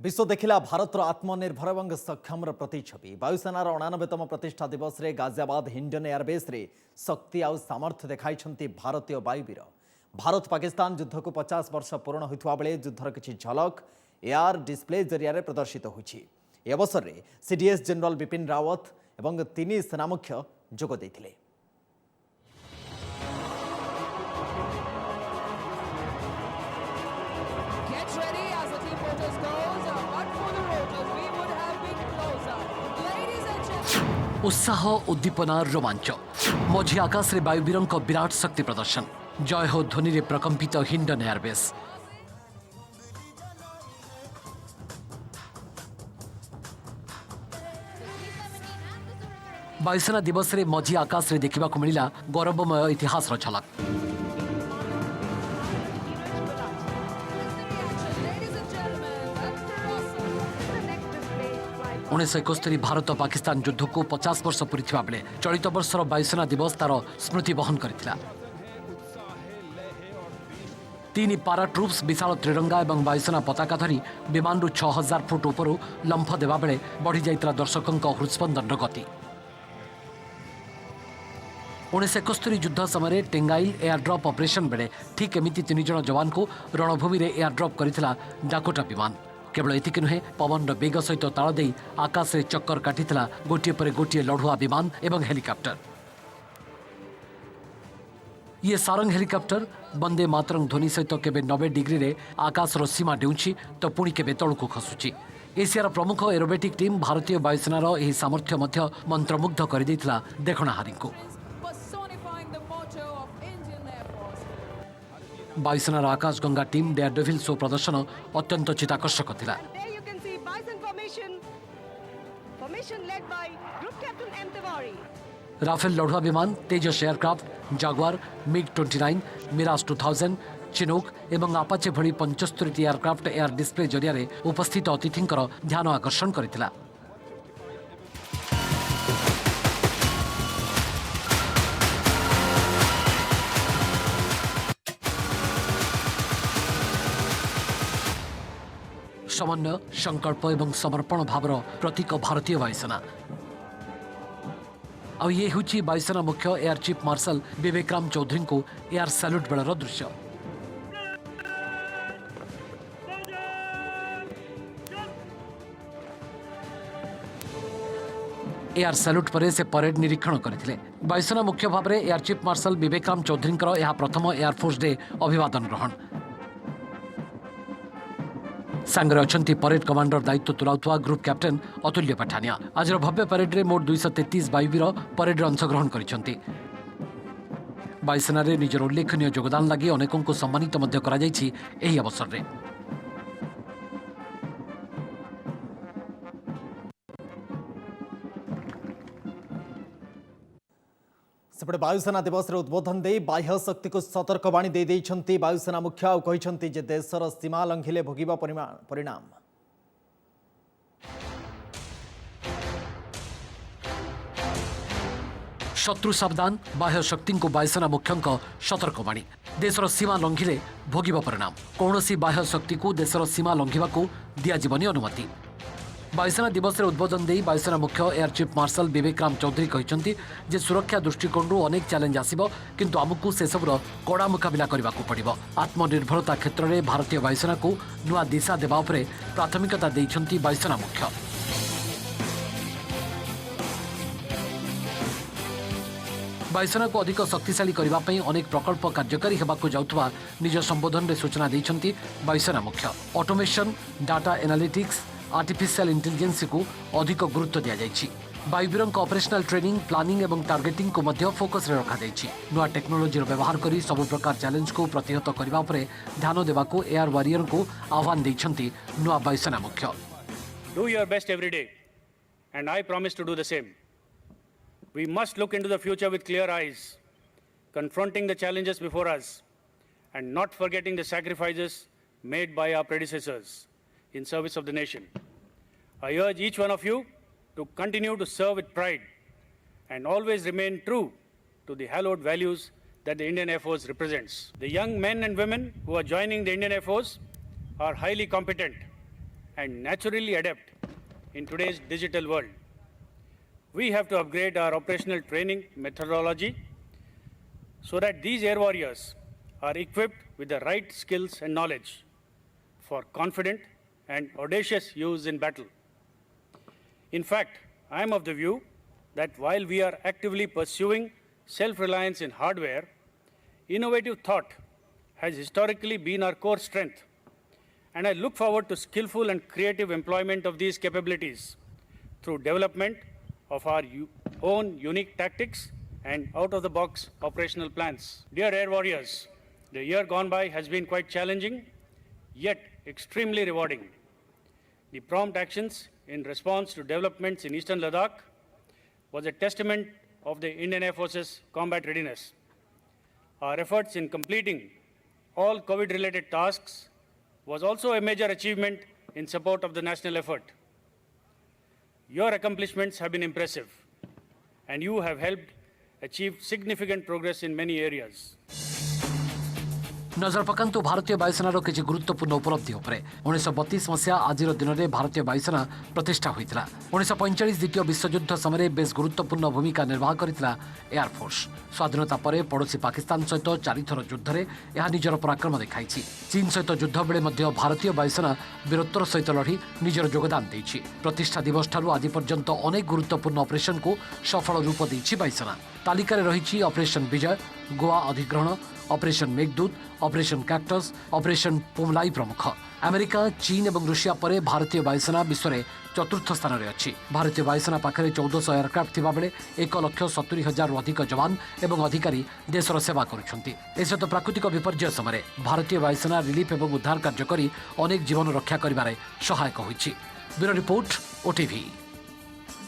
विश्व देखिला भारतर आत्मनिर्भर और सक्षम प्रतिच्छवि। वायुसेनार 89तम प्रतिष्ठा दिवस रे गाजियाबाद हिंडन एयरबेस रे शक्ति और सामर्थ्य देखाई भारतीय वायुवीर। भारत पाकिस्तान युद्ध को 50 वर्ष पूर्ण होता बेले युद्धर किसी झलक एआर डिस्प्ले जरिया प्रदर्शित होछि। ए अवसर में सीडीएस जनरल बिपिन रावत और 3 सेना मुख्य जोग देथिले। उत्साह उद्दीपना रोमांच मझी आकाश रे वायुवीरों विराट शक्ति प्रदर्शन। जय हो ध्वनि रे प्रकंपित हिंडन एयरबेस। वायुसेना दिवस रे मझी आकाश रे देखा मिला गौरवमय इतिहास झलक। 1971 भारत पाकिस्तान युद्ध को 50 वर्ष पूरी बेले चलित वर्षर वायुसेना दिवस तार स्मृति बहन करथिला। 3 पारा ट्रुप्स विशाल त्रिरंगा और वायुसेना पताका धरी विमान 6000 फुट उपरू लंफ देवा बेले बढ़ी जाइतला दर्शकों हृदस्पंदन गति। 1971 युद्ध समय टेंगाइल एयरड्रॉप ऑपरेशन बेले ठीक एमिति 3 जन जवान को रणभूमि में एयरड्रॉप करथिला डाकोटा विमान। केवल एतिक नुहे पवन बेग सहित ताल दे आकाश रे चक्कर काटिथिला गोटे पर गोटे लढ़ुआ विमान एवं हेलिकॉप्टर। ये सारंग हेलिकॉप्टर वंदे मातरम ध्वनि सहित केबे 90 डिग्री रे आकाश रो सीमा डेउछि तो पुणी केबे तळकु खसुछि। एशियार प्रमुख एरोबेटिक टीम भारतीय वायुसेनार एही सामर्थ्य मध्य मंत्रमुग्ध कर दैथिला देखणाहारी को। वायुसेनार Akash Ganga team Dare Devil show प्रदर्शन अत्यंत चित्ताकर्षक थिला। राफेल लढ़ुआ विमान, तेजस एयरक्राफ्ट, जागुआर, मिग-29, मिराज 2000, चिनूक एवं आपाचे भली 75 एयरक्राफ्ट एयर डिस्प्ले जरिया उपस्थित अतिथिंकर ध्यान आकर्षण करथिला। समन्वय, संकल्प एवं समर्पण भावर प्रतीक भारतीय वायुसेना। और ये हुची वायुसेना मुख्य एयर चीफ मार्शल विवेकराम चौधरी को एयर सैल्यूट बेलर दृश्य। एयर सैल्यूट पर से परेड निरीक्षण करथिले। वायुसेना मुख्य भाव में एयर चीफ मार्शल विवेकराम चौधरी यह प्रथम एयरफोर्स डे अभिवादन ग्रहण। सांगरे अछंती परेड कमांडर दायित्व तुलाउथवा ग्रुप कैप्टेन अतुल्य पठानिया। आज भव्य परेड रे मोट 233 वायुवीर परेड अंशग्रहण करिसेंती। वायुसेना रे निजर उल्लेखनीय योगदान लगी अनेकों को सम्मानित मध्य करा जायछि एही अवसर रे। सेपटे वायुसेना दिवस रे उद्बोधन दे बाह्य शक्ति को सतर्कवाणी दे देइछंती वायुसेना मुख्य और कहिछंती जे देशर सीमा लंघिले भोगिबा परिणाम। शत्रु सावधान, बाह्य शक्ति को वायुसेना मुख्य सतर्कवाणी। देशर सीमा लंघिले भोगिबा परिणाम। कौनसी बाह्य शक्ति को देशर सीमा लंघिबा को दिया जीवनी अनुमति। वायुसेना दिवस रे उद्बोधन दे वायुसेना मुख्य एयर चीफ मार्शल विवेकराम चौधरी कहते जे सुरक्षा दृष्टिकोण अनेक चैलेंज आसिबो किंतु आमको से सबुर कड़ा मुकाबला करने को पड़िबो। आत्मनिर्भरता क्षेत्र में भारतीय वायुसेना को नुआ दिशा देवा उपरे प्राथमिकता देइछंती वायुसेना मुख्य। वायुसेना को अधिक शक्तिशाली करने अनेक प्रकल्प कार्यकारी होगाक जाउथबा निज संबोधन में सूचना देइछंती वायुसेना मुख्य। Automation, data analytics, artificial intelligence को अधिक गुरुत्व दिया जायछि। वायुवीरों ऑपरेशनल ट्रेनिंग, प्लानिंग एवं टार्गेटिंग को मध्य फोकस रे रखा जायछि। नुआ टेक्नोलोजी व्यवहार करी सब प्रकार चैलेंज को प्रतिहत करबा उपरे ध्यान देबा को एयर वॉरियर को आह्वान दैछंती नुआ वायुसेना मुख्य। Do your best every day and I promise to do the same. We must look into the future with clear eyes, confronting the challenges before us and not forgetting the sacrifices made by our predecessors in service of the nation. I urge each one of you to continue to serve with pride and always remain true to the hallowed values that the Indian Air Force represents. The young men and women who are joining the Indian Air Force are highly competent, and naturally adapt in today's digital world. We have to upgrade our operational training methodology so that these air warriors are equipped with the right skills and knowledge for confident and audacious use in battle. In fact, I am of the view that while we are actively pursuing self-reliance in hardware, innovative thought has historically been our core strength, and I look forward to skillful and creative employment of these capabilities through development of our own unique tactics and out-of-the-box operational plans. Dear Air Warriors, the year gone by has been quite challenging, yet extremely rewarding. The prompt actions in response to developments in Eastern Ladakh was a testament of the Indian Air Force's combat readiness. Our efforts in completing all COVID-related tasks was also a major achievement in support of the national effort. Your accomplishments have been impressive, and you have helped achieve significant progress in many areas. नजर पकांतु भारतीय वायुसेनार किसी गुरुत्वपूर्ण उपलब्धि उपरे 1932 मसीहा आज दिन में भारतीय वायुसेना प्रतिष्ठा होता 1945 द्वितीय विश्वयुद्ध समय बेस गुरुत्वपूर्ण भूमिका निर्वाह करता एयरफोर्स स्वाधीनता पर पड़ोशी पाकिस्तान सहित 4 थर युद्ध में यह निजर पराक्रम देखाई चीन सहित युद्ध बेले भारतीय वायुसेना वीरत्वर सहित लड़ी निजर योगदान देछि प्रतिष्ठा दिवस ठारू आज पर्यंत अनेक गुरुत्वपूर्ण ऑपरेशन को सफल रूप देछि वायुसेना तालिकार रही ऑपरेशन विजय गोवा अधिग्रहण operation Meghdoot operation cactus operation Poomalai प्रमुख अमेरिका चीन और रूसिया पर भारतीय वायुसेना विश्व में चतुर्थ स्थान में अच्छी भारतीय वायुसेना पाखे 1400 एयरक्राफ्ट थिबा बेले 1,70,000 अधिक जवान एवं अधिकारी देशर सेवा करुछंती प्राकृतिक विपर्यय समय भारतीय वायुसेना रिलीफ और उद्धार कार्य करी अनेक जीवन रक्षा करिबारे सहायक होइछि। Bureau report OTV.